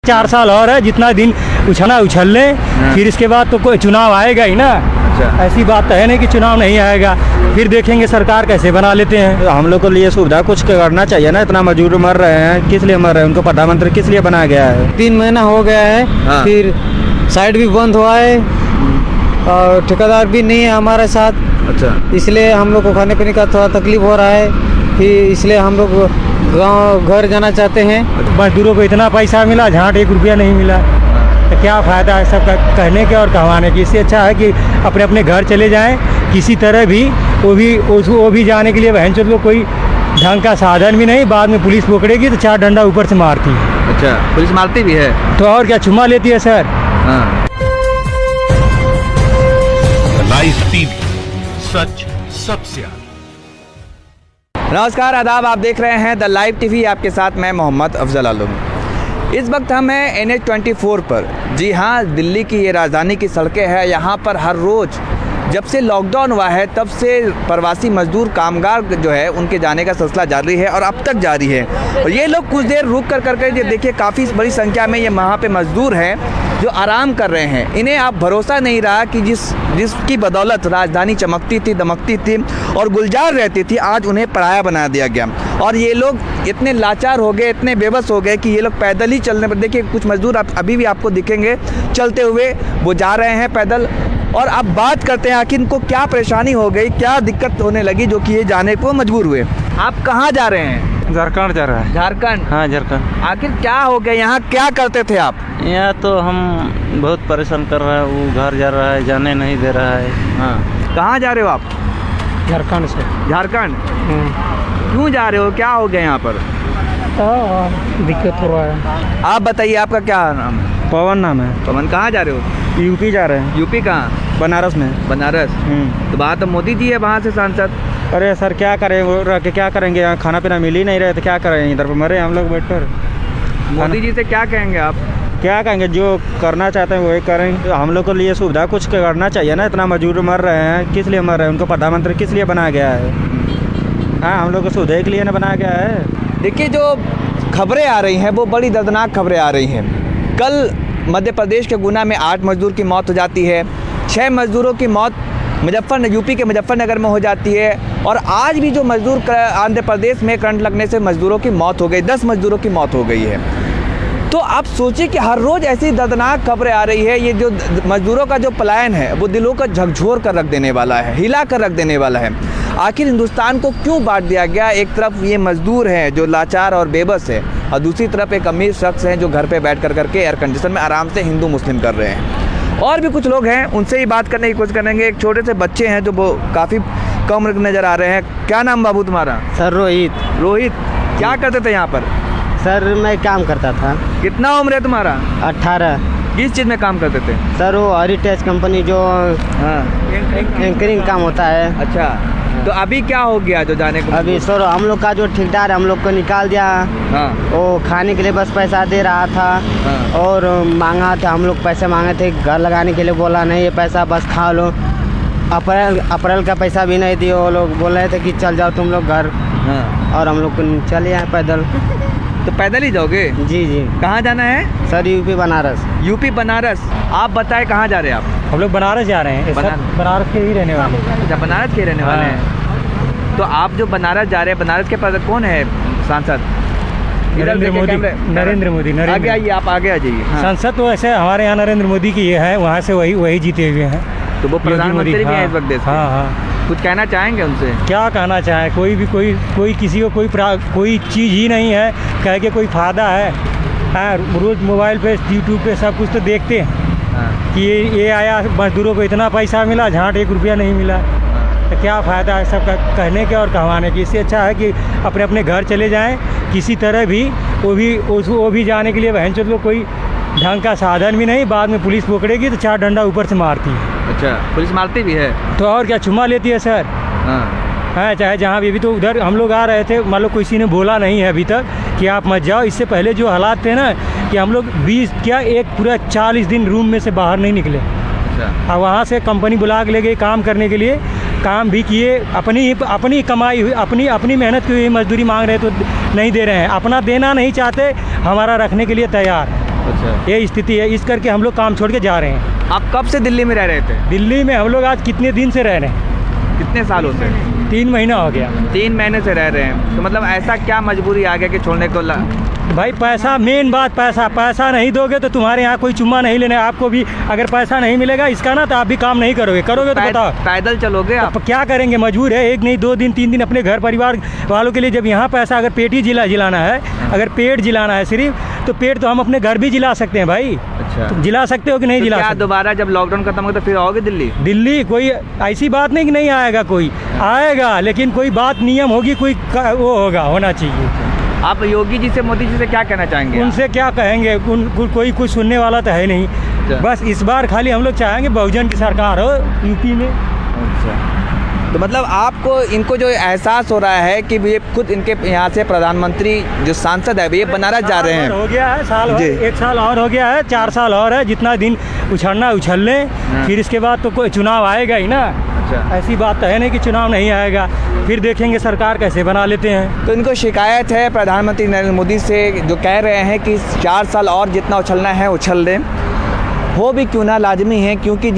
4 साल और है, जितना दिन उछलना उछल लें, फिर इसके बाद तो कोई चुनाव आएगा ही ना। अच्छा। ऐसी बात तो है नहीं कि चुनाव नहीं आएगा, फिर देखेंगे सरकार कैसे बना लेते हैं। तो हम लोग को लिए सुविधा कुछ करना चाहिए ना, इतना मजदूर मर रहे हैं, किस लिए मर रहे हैं? उनको प्रधानमंत्री किस लिए बनाया गया है? 3 महीना हो गया है। हाँ। फिर साइड भी बंद हुआ है और ठेकेदार भी नहीं है हमारे साथ। अच्छा। इसलिए हम लोग को खाने पीने का थोड़ा तकलीफ हो रहा है, फिर इसलिए हम लोग गाँव घर जाना चाहते हैं। मजदूरों को इतना पैसा मिला, झांट 1 रुपया नहीं मिला, तो क्या फ़ायदा है सब कहने के और कहवाने की। इससे अच्छा है कि अपने अपने घर चले जाएं किसी तरह भी। वो भी जाने के लिए बहन चोद को कोई ढंग का साधन भी नहीं, बाद में पुलिस पकड़ेगी तो 4 डंडा ऊपर से मारती है। अच्छा, पुलिस मारती भी है तो और क्या, चुमा लेती है सर। हाँ। लाइव टीवी, सच सबसे आगे। नमस्कार, आदाब, आप देख रहे हैं द लाइव टीवी, आपके साथ मैं मोहम्मद अफजल आलम। इस वक्त हम हैं NH-24 पर। जी हाँ, दिल्ली की ये राजधानी की सड़कें हैं। यहाँ पर हर रोज़ जब से लॉकडाउन हुआ है तब से प्रवासी मजदूर कामगार जो है उनके जाने का सिलसिला जारी है और अब तक जारी है। और ये लोग कुछ देर रुक कर देखिए, काफ़ी बड़ी संख्या में ये वहाँ पे मजदूर हैं जो आराम कर रहे हैं। इन्हें आप भरोसा नहीं रहा कि जिसकी बदौलत राजधानी चमकती थी, दमकती थी और गुलजार रहती थी, आज उन्हें पराया बना दिया गया। और ये लोग इतने लाचार हो गए, इतने बेबस हो गए कि ये लोग पैदल ही चलने पर, देखिए कुछ मजदूर अभी भी आपको दिखेंगे चलते हुए, वो जा रहे हैं पैदल। और अब बात करते हैं आखिर इनको क्या परेशानी हो गई, क्या दिक्कत होने लगी जो कि ये जाने को मजबूर हुए। आप कहाँ जा रहे हैं? झारखंड जा रहा है। झारखंड? हाँ, झारखंड। आखिर क्या हो गया, यहाँ क्या करते थे आप? यहाँ तो हम बहुत परेशान कर रहा है, वो घर जा रहा है, जाने नहीं दे रहा है। हाँ। कहाँ जा रहे हो आप? झारखंड से। झारखंड? क्यों जा रहे हो, क्या हो गया यहाँ पर? दिक्कत हो रहा है। आप बताइए, आपका क्या नाम है? पवन नाम है। पवन, कहाँ जा रहे हो? यूपी जा रहे हैं। यूपी कहाँ? बनारस में। बनारस? तो वहाँ तो मोदी जी है, वहाँ से सांसद। अरे सर, क्या करें, वो रह के क्या करेंगे? यहाँ खाना पीना मिल ही नहीं रहे तो क्या करें, इधर पर मरे हम लोग बैठ कर। मोदी जी से क्या कहेंगे आप? क्या कहेंगे, जो करना चाहते हैं वही करेंगे। हम लोग के लिए सुविधा कुछ करना चाहिए ना, इतना मजदूर मर रहे हैं, किस लिए मर रहे हैं? उनको प्रधानमंत्री किस लिए बनाया गया है? हाँ, हम लोग को सुविधा के लिए ना बनाया गया है। देखिए, जो खबरें आ रही हैं वो बड़ी दर्दनाक खबरें आ रही हैं। कल मध्य प्रदेश के गुना में 8 मजदूर की मौत हो जाती है, 6 मजदूरों की मौत यूपी के मुजफ्फरनगर में हो जाती है। और आज भी जो मजदूर आंध्र प्रदेश में करंट लगने से मजदूरों की मौत हो गई, 10 मजदूरों की मौत हो गई है। तो आप सोचिए कि हर रोज़ ऐसी दर्दनाक खबरें आ रही है। ये जो मजदूरों का जो पलायन है वो दिलों को झकझोर कर रख देने वाला है, हिला कर रख देने वाला है। आखिर हिंदुस्तान को क्यों बांट दिया गया? एक तरफ ये मजदूर हैं जो लाचार और बेबस है, और दूसरी तरफ एक अमीर शख्स हैं जो घर पे बैठ करके एयर कंडीशन में आराम से हिंदू मुस्लिम कर रहे हैं। और भी कुछ लोग हैं, उनसे ही बात करने की कोशिश करेंगे। एक छोटे से बच्चे हैं जो वो काफ़ी कम नज़र आ रहे हैं। क्या नाम बाबू तुम्हारा? सर रोहित। रोहित, क्या करते थे यहाँ पर? सर मैं काम करता था। कितना उम्र है तुम्हारा? 18। किस चीज़ में काम करते थे? सर वो हेरिटेज कंपनी जो एंकरिंग काम होता है। अच्छा, तो अभी क्या हो गया जो जाने को? अभी सर हम लोग का जो ठेकेदार है हम लोग को निकाल दिया। हाँ। वो खाने के लिए बस पैसा दे रहा था। हाँ। और मांगा था, हम लोग पैसे मांगे थे घर लगाने के लिए, बोला नहीं ये पैसा बस खा लो। अप्रैल का पैसा भी नहीं दिए, वो लोग बोल रहे थे कि चल जाओ तुम लोग घर। हाँ। और हम लोग को चले आए पैदल। तो पैदल ही जाओगे? जी जी। कहाँ जाना है? Sir UP Banaras. UP Banaras. आप बताएं कहाँ जा रहे हैं आप? हम लोग बनारस जा रहे हैं, बनारस के ही रहने वाले हैं। अच्छा, बनारस के रहने वाले हैं। तो आप जो बनारस जा रहे हैं, बनारस के पास कौन है सांसद? नरेंद्र मोदी। आगे आइए, आप आगे आ जाइए। हाँ। सांसद तो ऐसे हमारे यहाँ नरेंद्र मोदी की ये है, वहाँ से वही जीते हुए हैं। तो वो प्रधानमंत्री भी हैं इस वक्त देश के। हाँ। कुछ कहना चाहेंगे उनसे? क्या कहना चाहे, कोई किसी को कोई चीज़ ही नहीं है, कह के कोई फ़ायदा है? हाँ, रोज़ मोबाइल पे, यूट्यूब पे सब कुछ तो देखते हैं। हाँ। कि ये आया, मजदूरों को इतना पैसा मिला, झांट 1 रुपया नहीं मिला, तो क्या फ़ायदा है सब कहने के और कहवाने की। इससे अच्छा है कि अपने अपने घर चले जाएं किसी तरह भी। वो भी जाने के लिए बहन चोद को कोई ढंग का साधन भी नहीं, बाद में पुलिस पकड़ेगी तो 4 डंडा ऊपर से मारती है। अच्छा, पुलिस मारती भी है तो और क्या, चुमा लेती है सर। हाँ, चाहे जहाँ भी। अभी तो उधर हम लोग आ रहे थे, मान लो किसी ने बोला नहीं है अभी तक कि आप मत जाओ। इससे पहले जो हालात थे ना, कि हम लोग 20 क्या एक पूरा 40 दिन रूम में से बाहर नहीं निकले। अच्छा। और वहाँ से कंपनी बुला के ले गई काम करने के लिए, काम भी किए, अपनी कमाई हुई, अपनी मेहनत की हुई मजदूरी मांग रहे तो नहीं दे रहे हैं। अपना देना नहीं चाहते, हमारा रखने के लिए तैयार। अच्छा। ये स्थिति है, इस करके हम लोग काम छोड़ के जा रहे हैं। आप कब से दिल्ली में रह रहे थे? दिल्ली में हम लोग आज कितने दिन से रह रहे हैं? कितने सालों से? 3 महीना हो गया। 3 महीने से रह रहे हैं। तो मतलब ऐसा क्या मजबूरी आ गया कि छोड़ने को भाई पैसा, मेन बात पैसा नहीं दोगे तो तुम्हारे यहाँ कोई चुम्मा नहीं लेने। आपको भी अगर पैसा नहीं मिलेगा इसका ना तो आप भी काम नहीं करोगे तो बताओ पैदल चलोगे आप? तो क्या करेंगे? मजबूर है, 1 नहीं 2 दिन 3 दिन अपने घर परिवार वालों के लिए। जब यहाँ पैसा अगर पेट ही जिलाना है, अगर पेट जिलाना है सिर्फ, तो पेट तो हम अपने घर भी जिला सकते हैं भाई। अच्छा। तो जिला सकते हो कि नहीं? तो जिला क्या सकते? दोबारा जब लॉकडाउन खत्म हो तो फिर आओगे दिल्ली? कोई ऐसी बात नहीं कि नहीं आएगा, कोई आएगा, लेकिन कोई बात नियम होगी, कोई वो होना चाहिए। आप योगी जी से, मोदी जी से क्या कहना चाहेंगे? उनसे क्या कहेंगे? कोई कुछ सुनने वाला तो है नहीं। बस इस बार खाली हम लोग चाहेंगे बहुजन की सरकार हो यूपी में। तो मतलब आपको, इनको जो एहसास हो रहा है कि ये खुद इनके यहाँ से प्रधानमंत्री जो सांसद है ये बनारस जा रहे हैं। हो गया है साल भर, 1 साल और हो गया है, 4 साल और है। जितना दिन उछलना उछल लें, फिर इसके बाद तो कोई चुनाव आएगा ही ना। ऐसी बात तो है नहीं कि चुनाव नहीं आएगा, फिर देखेंगे सरकार कैसे बना लेते हैं। तो इनको शिकायत है प्रधानमंत्री नरेंद्र मोदी से, जो कह रहे हैं कि 4 साल और जितना उछलना है उछल लें, हो भी क्यों ना लाजमी है, क्योंकि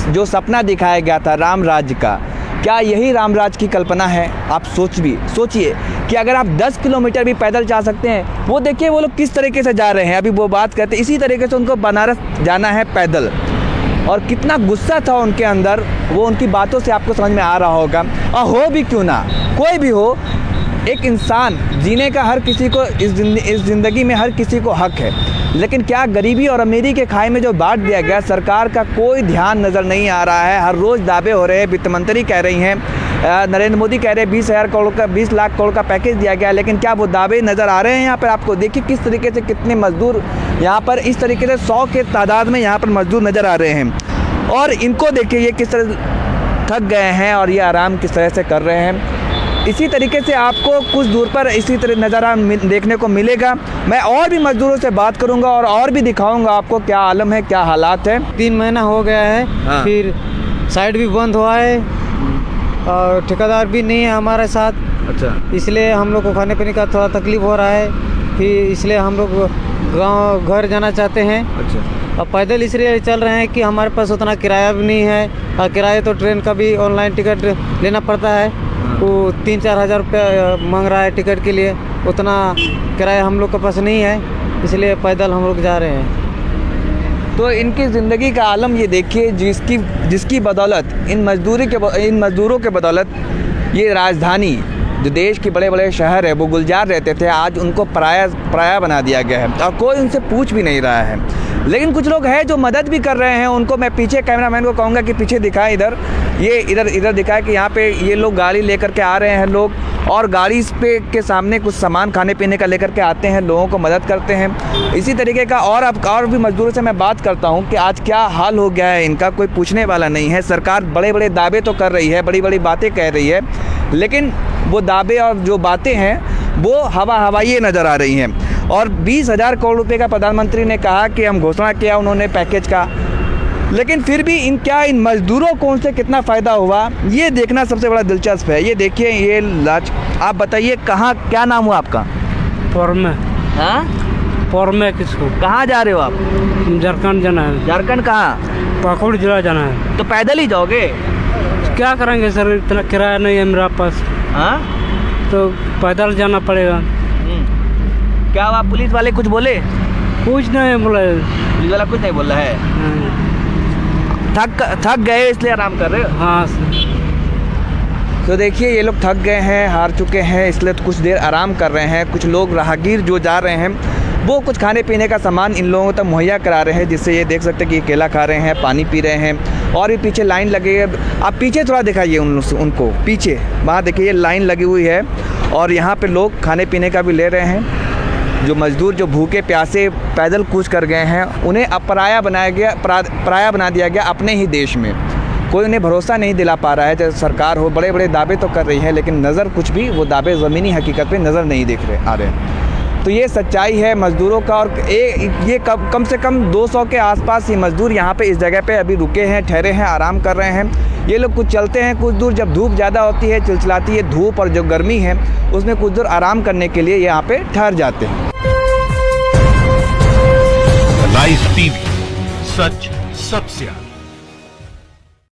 जो सपना दिखाया गया था राम राज्य का, क्या यही राम राज्य की कल्पना है? आप सोचिए कि अगर आप 10 किलोमीटर भी पैदल जा सकते हैं, वो देखिए वो लोग किस तरीके से जा रहे हैं। अभी वो बात करते, इसी तरीके से उनको बनारस जाना है पैदल, और कितना गुस्सा था उनके अंदर, वो उनकी बातों से आपको समझ में आ रहा होगा। और हो भी क्यों ना, कोई भी हो, एक इंसान जीने का हर किसी को, इस ज़िंदगी में हर किसी को हक है। लेकिन क्या गरीबी और अमीरी के खाई में जो बांट दिया गया, सरकार का कोई ध्यान नज़र नहीं आ रहा है। हर रोज़ दावे हो रहे हैं, वित्त मंत्री कह रही हैं, नरेंद्र मोदी कह रहे हैं 20 लाख करोड़ का पैकेज दिया गया, लेकिन क्या वो दावे नज़र आ रहे हैं? यहाँ पर आपको देखिए किस तरीके से कितने मजदूर यहाँ पर, इस तरीके से 100 के तादाद में यहाँ पर मजदूर नज़र आ रहे हैं। और इनको देखिए ये किस तरह थक गए हैं और ये आराम किस तरह से कर रहे हैं। इसी तरीके से आपको कुछ दूर पर इसी तरह नज़ारा देखने को मिलेगा। मैं और भी मजदूरों से बात करूंगा और भी दिखाऊंगा आपको क्या आलम है, क्या हालात है। 3 महीना हो गया है। हाँ। फिर साइड भी बंद हुआ है और ठेकेदार भी नहीं है हमारे साथ। अच्छा। इसलिए हम लोग को खाने पीने का थोड़ा तकलीफ हो रहा है, फिर इसलिए हम लोग गाँव घर जाना चाहते हैं। अच्छा। और पैदल इसलिए चल रहे हैं कि हमारे पास उतना किराया भी नहीं है, और किराया तो ट्रेन का भी ऑनलाइन टिकट लेना पड़ता है, वो 3-4 हज़ार रुपये मांग रहा है टिकट के लिए। उतना किराया हम लोग के पास नहीं है, इसलिए पैदल हम लोग जा रहे हैं। तो इनकी ज़िंदगी का आलम ये देखिए, जिसकी बदौलत इन मज़दूरों के बदौलत ये राजधानी, जो देश के बड़े बड़े शहर है वो गुलजार रहते थे, आज उनको पराया बना दिया गया है और कोई उनसे पूछ भी नहीं रहा है। लेकिन कुछ लोग हैं जो मदद भी कर रहे हैं। उनको मैं पीछे कैमरामैन को कहूँगा कि पीछे दिखाएं, इधर दिखाएं कि यहाँ पे ये लोग गाड़ी लेकर के आ रहे हैं लोग, और गाड़ी पे के सामने कुछ सामान खाने पीने का लेकर के आते हैं, लोगों को मदद करते हैं। इसी तरीके का और भी मजदूरों से मैं बात करता हूँ कि आज क्या हाल हो गया है इनका, कोई पूछने वाला नहीं है। सरकार बड़े बड़े दावे तो कर रही है, बड़ी बड़ी बातें कह रही है, लेकिन वो दावे और जो बातें हैं वो हवाई नज़र आ रही हैं। और 20,000 करोड़ रुपए का प्रधानमंत्री ने कहा कि हम घोषणा किया उन्होंने पैकेज का, लेकिन फिर भी इन मजदूरों को उनसे कितना फ़ायदा हुआ ये देखना सबसे बड़ा दिलचस्प है। ये देखिए, ये आप बताइए कहाँ, क्या नाम हुआ आपका? पौरमे किसको? कहाँ जा रहे हो आप? झारखंड जाना है। झारखंड कहाँ? पाकुड़ जिला जाना है। तो पैदल ही जाओगे? क्या करेंगे सर, इतना किराया नहीं है मेरा पास। हाँ, तो पैदल जाना पड़ेगा। क्या हुआ, पुलिस वाले कुछ बोले? कुछ नहीं बोला, पुलिस वाला कुछ नहीं बोला है। थक गए इसलिए आराम कर रहे हो? हाँ। तो देखिए ये लोग थक गए हैं, हार चुके हैं, इसलिए तो कुछ देर आराम कर रहे हैं। कुछ लोग राहगीर जो जा रहे हैं वो कुछ खाने पीने का सामान इन लोगों तक मुहैया करा रहे हैं, जिससे ये देख सकते हैं कि ये केला खा रहे हैं, पानी पी रहे हैं। और भी पीछे लाइन लगी है, आप पीछे थोड़ा दिखाइए उनको पीछे, वहाँ देखिए ये लाइन लगी हुई है और यहाँ पे लोग खाने पीने का भी ले रहे हैं। जो मज़दूर जो भूखे प्यासे पैदल कूच कर गए हैं उन्हें अब पराया बना दिया गया अपने ही देश में। कोई उन्हें भरोसा नहीं दिला पा रहा है। जैसे सरकार हो, बड़े बड़े दावे तो कर रही है, लेकिन नज़र कुछ भी वो दावे ज़मीनी हकीकत पे नज़र नहीं आ रहे। तो ये सच्चाई है मज़दूरों का। और ये कम से कम 200 के आसपास ये मज़दूर यहाँ पे इस जगह पे अभी रुके हैं, ठहरे हैं, आराम कर रहे हैं। ये लोग कुछ चलते हैं कुछ दूर, जब धूप ज़्यादा होती है, चिलचिलाती है धूप और जो गर्मी है उसमें कुछ दूर आराम करने के लिए यहाँ पे ठहर जाते हैं। लाइव टीवी, सच सबसे आगे।